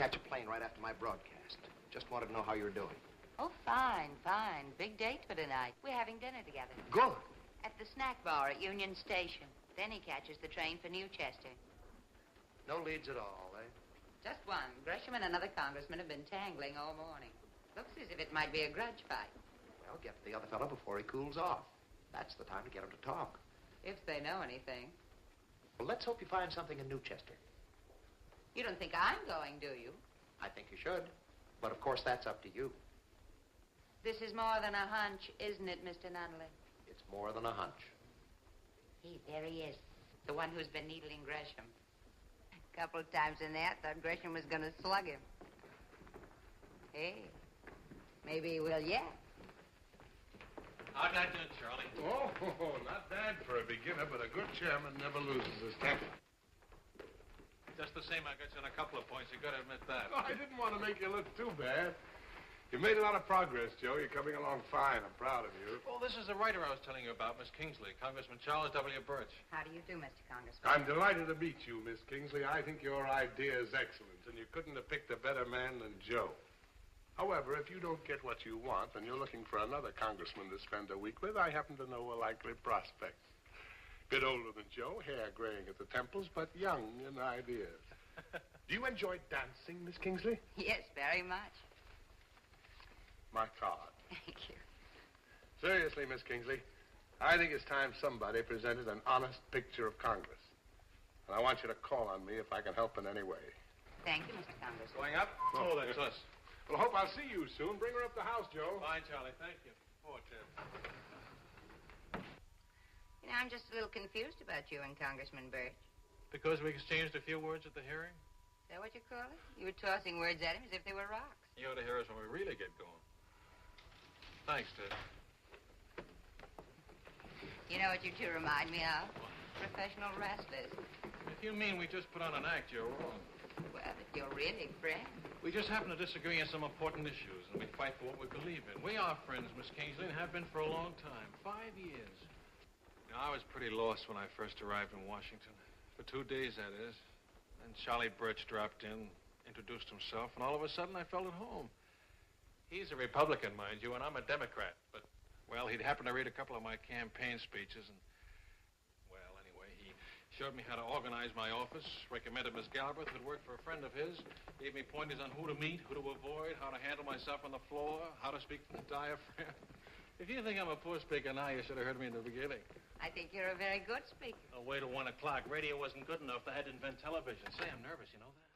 catch a plane right after my broadcast. Just wanted to know how you were doing. Oh, fine, fine. Big date for tonight. We're having dinner together. Good. At the snack bar at Union Station. Then he catches the train for Newchester. No leads at all, eh? Just one. Gresham and another congressman have been tangling all morning. Looks as if it might be a grudge fight. Well, get to the other fellow before he cools off. That's the time to get him to talk. If they know anything. Well, let's hope you find something in Newchester. You don't think I'm going, do you? I think you should. But, of course, that's up to you. This is more than a hunch, isn't it, Mr. Nunnally? It's more than a hunch. There he is. The one who's been needling Gresham. A couple of times in there, I thought Gresham was going to slug him. Hey, maybe he will yet. How'd I do, Charlie? Oh, not bad for a beginner, but a good chairman never loses his temper. Just the same, I got you on a couple of points. You got to admit that. Oh, I didn't want to make you look too bad. You made a lot of progress, Joe. You're coming along fine. I'm proud of you. Well, this is the writer I was telling you about, Miss Kingsley, Congressman Charles W. Birch. How do you do, Mr. Congressman? I'm delighted to meet you, Miss Kingsley. I think your idea is excellent, and you couldn't have picked a better man than Joe. However, if you don't get what you want and you're looking for another congressman to spend a week with, I happen to know a likely prospect. Bit older than Joe, hair graying at the temples, but young in ideas. Do you enjoy dancing, Miss Kingsley? Yes, very much. My card. Thank you. Seriously, Miss Kingsley, I think it's time somebody presented an honest picture of Congress. And I want you to call on me if I can help in any way. Thank you, Mr. Congressman. Going up? Oh, that's us. Well, I hope I'll see you soon. Bring her up the house, Joe. Fine, Charlie. Thank you. Oh, Ted. You know, I'm just a little confused about you and Congressman Birch. Because we exchanged a few words at the hearing? Is that what you call it? You were tossing words at him as if they were rocks. You ought to hear us when we really get going. Thanks, Ted. You know what you two remind me of? Professional wrestlers. If you mean we just put on an act, you're wrong. Well, if you're really friends. We just happen to disagree on some important issues, and we fight for what we believe in. We are friends, Miss Kingsley, and have been for a long time. 5 years. You know, I was pretty lost when I first arrived in Washington. For 2 days, that is. And Charlie Birch dropped in, introduced himself, and all of a sudden I felt at home. He's a Republican, mind you, and I'm a Democrat. But, well, he'd happened to read a couple of my campaign speeches, and, well, anyway, he showed me how to organize my office, recommended Miss Galbraith, who'd worked for a friend of his, gave me pointers on who to meet, who to avoid, how to handle myself on the floor, how to speak from the diaphragm. If you think I'm a poor speaker now, you should have heard me in the beginning. I think you're a very good speaker. Oh, wait till 1 o'clock. Radio wasn't good enough. They had to invent television. Say, I'm nervous, you know that?